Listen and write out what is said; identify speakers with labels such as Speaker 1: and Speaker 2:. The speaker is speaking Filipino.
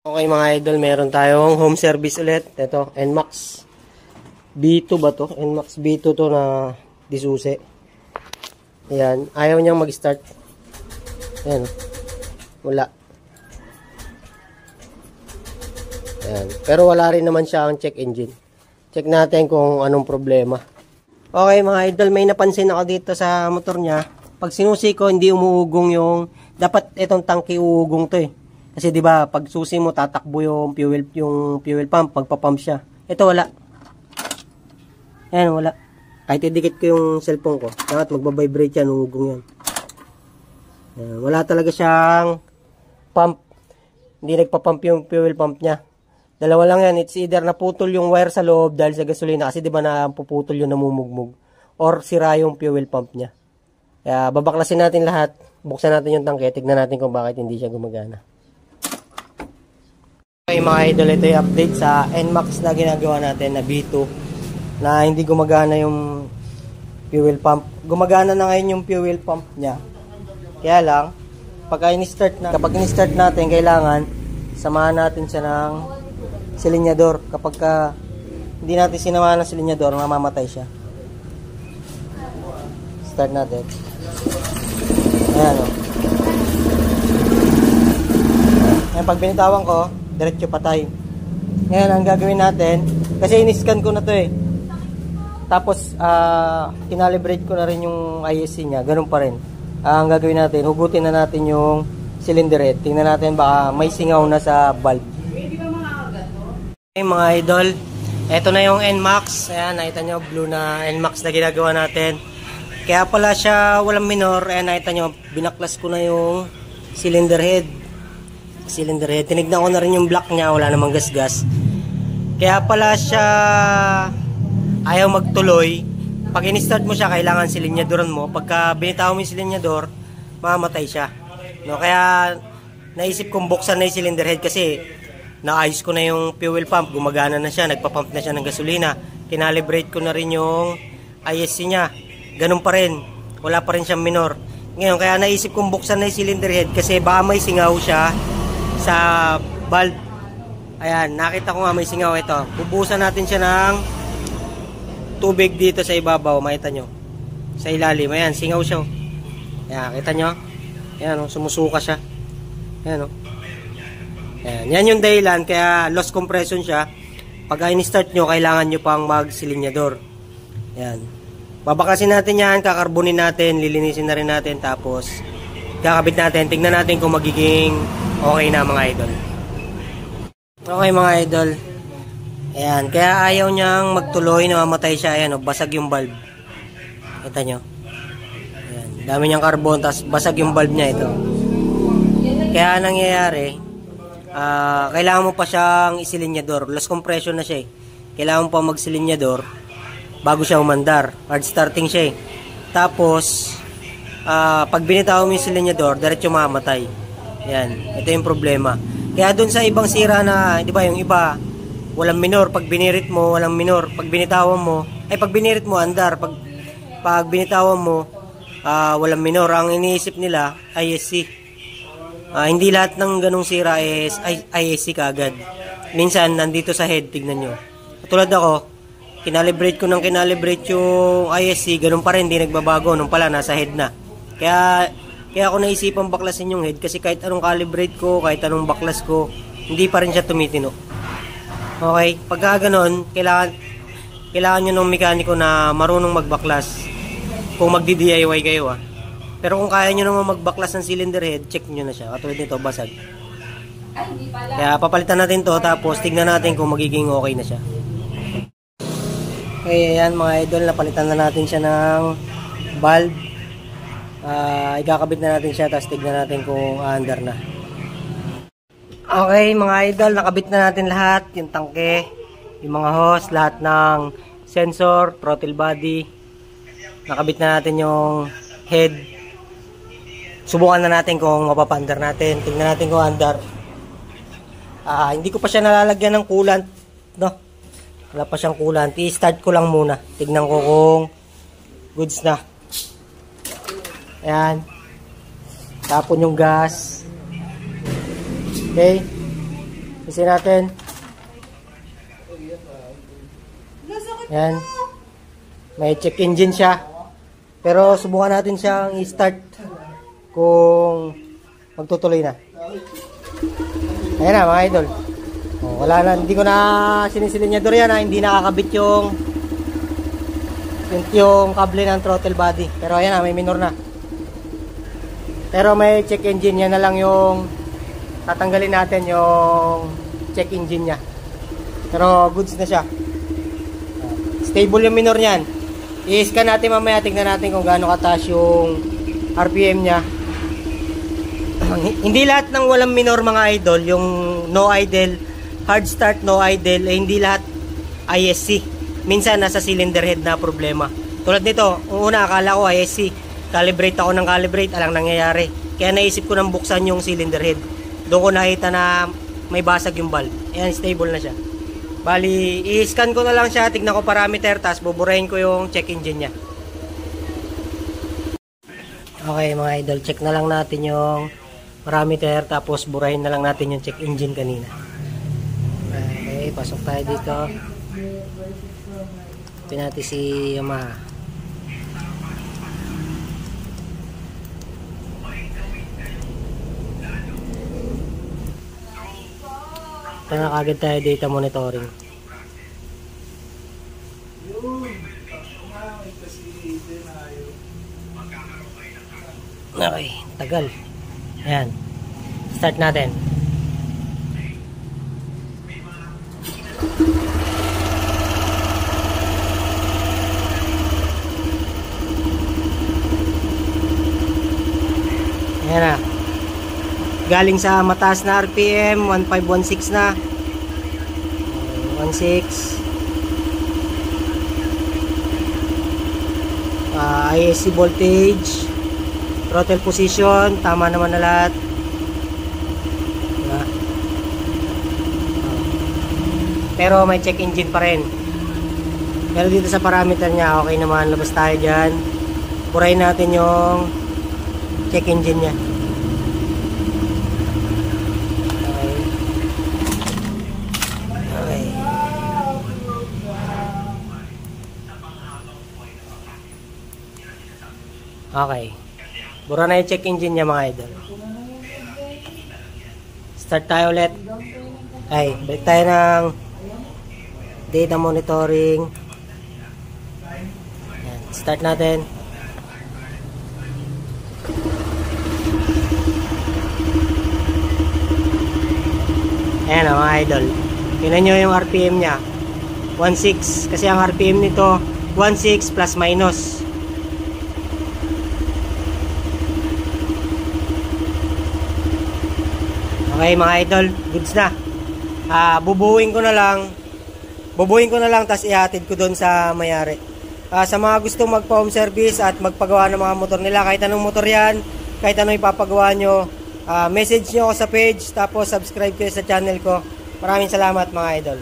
Speaker 1: Okay mga idol, meron tayong home service ulit. Ito, NMAX B2 ba to? NMAX B2 to na disuse. Ayan, ayaw niyang mag-start. Ayan, wala. Ayan, pero wala rin naman siya ang check engine. Check natin kung anong problema. Okay mga idol, may napansin ako dito sa motor niya. Pag sinusi ko, hindi umuugong yung, dapat itong tangke uugong to eh. Kasi 'di ba, pag susi mo tatakbo yung fuel pump, pagpa-pump siya. Ito wala. Ayan, wala. Kahit idikit ko yung cellphone ko, dapat magba-vibrate yan, uugong yan. Ayan, wala talaga siyang pump. Hindi nagpa-pump yung fuel pump niya. Dalawa lang yan, it's either naputol yung wire sa loob dahil sa gasolina kasi 'di ba napuputol yung namumugmug or sira yung fuel pump niya. Kaya babaklasin natin lahat, buksan natin yung tangke, tignan natin kung bakit hindi siya gumagana. Okay mga idol, ito yung update sa NMAX na ginagawa natin na B2 na hindi gumagana yung fuel pump. Gumagana na ngayon yung fuel pump niya. Kaya lang, kapag in-start natin, kailangan samahan natin siya ng silinyador. Kapag hindi natin sinamahan ng silinyador, mamamatay siya. Start natin. Ayan o. Ayan, pag binitawan ko, diretso patay. Ngayon, ang gagawin natin, kasi in-scan ko na to eh. Tapos, kinalibrate ko na rin yung ISC niya. Ganun pa rin. Ang gagawin natin, hugutin na natin yung cylinder head. Tingnan natin baka may singaw na sa valve. Okay mga idol, eto na yung NMAX. Ayan, nakita nyo, blue na NMAX na ginagawa natin. Kaya pala siya walang minor. Ayan, nakita nyo, binaklas ko na yung cylinder head. Tinignan ko na rin yung block niya, wala namang gas-gas. Kaya pala siya ayaw magtuloy. Pag in-start mo siya, kailangan silinyadoran mo. Pagka binitaw mo yung silinyador, mamamatay siya. No, kaya naisip kong buksan na yung cylinder head kasi naayos ko na yung fuel pump, gumagana na siya, nagpa-pump na siya ng gasolina. Kinalibrate ko na rin yung ISC niya. Ganun pa rin, wala pa rin siyang minor. Ngayon, kaya naisip kong buksan na yung cylinder head kasi baka may singaw siya sa valve. Ayan, nakita ko nga may singaw. Ito, bubusan natin siya ng tubig dito sa ibabaw. Makita nyo, sa ilalim. Ayan, singaw siya. Ayan, kita nyo. Ayan, sumusuka siya. Ayan, ayan, yan yung dahilan kaya loss compression siya. Pag in-start nyo, kailangan nyo pang mag-silinyador. Ayan, babaklasin natin yan, kakarbonin natin, lilinisin na rin natin, tapos kakabit natin, tignan natin kung magiging okay na mga idol. Okay mga idol, ayan, kaya ayaw niyang magtuloy, namamatay siya. Ayan, basag yung valve. Kita nyo, ayan, dami niyang carbon, tapos basag yung valve niya. Ito kaya nangyayari, kailangan mo pa siyang isilinyador. Loss compression na siya eh. Kailangan mo pa magsilinyador bago siya umandar. Hard starting siya eh. Tapos pag binitaw mo yung silinyador, diretso mamamatay. Yan, ito yung problema. Kaya dun sa ibang sira na, di ba, yung iba walang minor, pag binirit mo walang minor, pag binitawan mo, pag binirit mo andar, pag binitawan mo walang minor. Ang iniisip nila ISC. Hindi lahat ng ganung sira is ISC kaagad. Minsan nandito sa head, tignan nyo. Tulad ako, kinalibrate ko ng kinalibrate yung ISC, ganun pa rin, hindi nagbabago. Nung pala nasa head na. Kaya ako naisipang baklasin yung head kasi kahit anong calibrate ko, kahit anong baklas ko, hindi pa rin siya tumitino. Okay, pagka ganon, kailangan nyo ng mekaniko na marunong magbaklas kung magdi-DIY kayo . Pero kung kaya nyo naman magbaklas ng cylinder head, check nyo na siya. Katulad nito, basag. Kaya papalitan natin to, tapos tignan natin kung magiging okay na siya. Okay, ayan mga idol, napalitan na natin siya ng valve. Ikakabit na natin siya, tapos tignan natin kung under na. Okay mga idol, nakabit na natin lahat, yung tangke, yung mga hose, lahat ng sensor, throttle body. Nakabit na natin yung head. Subukan na natin kung mapapandar natin. Tignan natin kung under. Hindi ko pa siya nalalagyan ng coolant, no? Wala pa siyang coolant. I-start ko lang muna. Tignan ko kung goods na. Ayan. Tapon yung gas. Okay. Kasi natin. Yan. May check engine siya. Pero subukan natin siyang i-start kung magtutuloy na. Ayan na mga idol. Oh, wala na, hindi ko na sinisilinyador yan ha. Hindi nakakabit yung kable ng throttle body. Pero ayan na, may minor na. Pero may check engine, yan na lang yung tatanggalin natin yung check engine nya. Pero goods na siya. Stable yung minor niyan. I-scan natin mamaya, tingnan natin kung gaano kataas yung RPM nya. Hindi lahat ng walang minor mga idol, yung no idle, hard start, no idle, eh, hindi lahat ISC. Minsan nasa cylinder head na problema. Tulad nito, una akala ko ISC. Calibrate ako ng calibrate, alang nangyayari. Kaya naisip ko nang buksan yung cylinder head. Doon ko nakita na may basag yung valve. Ayan, stable na siya. Bali, i-scan ko na lang siya, tignan ko parameter, tapos buburahin ko yung check engine niya. Okay mga idol, check na lang natin yung parameter, tapos burahin na lang natin yung check engine kanina. Okay, pasok tayo dito. Pinati si Yamaha. Ito na kagad tayo data monitoring. Okay, tagal. Ayan. Start natin. Ayan na. Galing sa mataas na RPM, 1516 na. 16. ISC voltage, throttle position, tama naman na lahat. Pero may check engine pa rin. Pero dito sa parameter niya, okay naman. Labas tayo dyan. Purahin natin yung check engine niya. Okay. Okay. Bura na yung check engine niya mga idol. Start tayo ulit. Ay, balik tayo ng data monitoring. Ayan, start natin. Ayan mga idol. Tingnan nyo yung RPM nya. 1.6. Kasi ang RPM nito 1.6 plus minus. Okay mga idol, goods na. Bubuuin ko na lang tapos ihatid ko doon sa mayari. Sa mga gustong magpa-home service at magpagawa ng mga motor nila, kahit anong motor yan, kahit anong ipapagawa nyo, message nyo ako sa page, tapos subscribe kayo sa channel ko. Maraming salamat mga idol.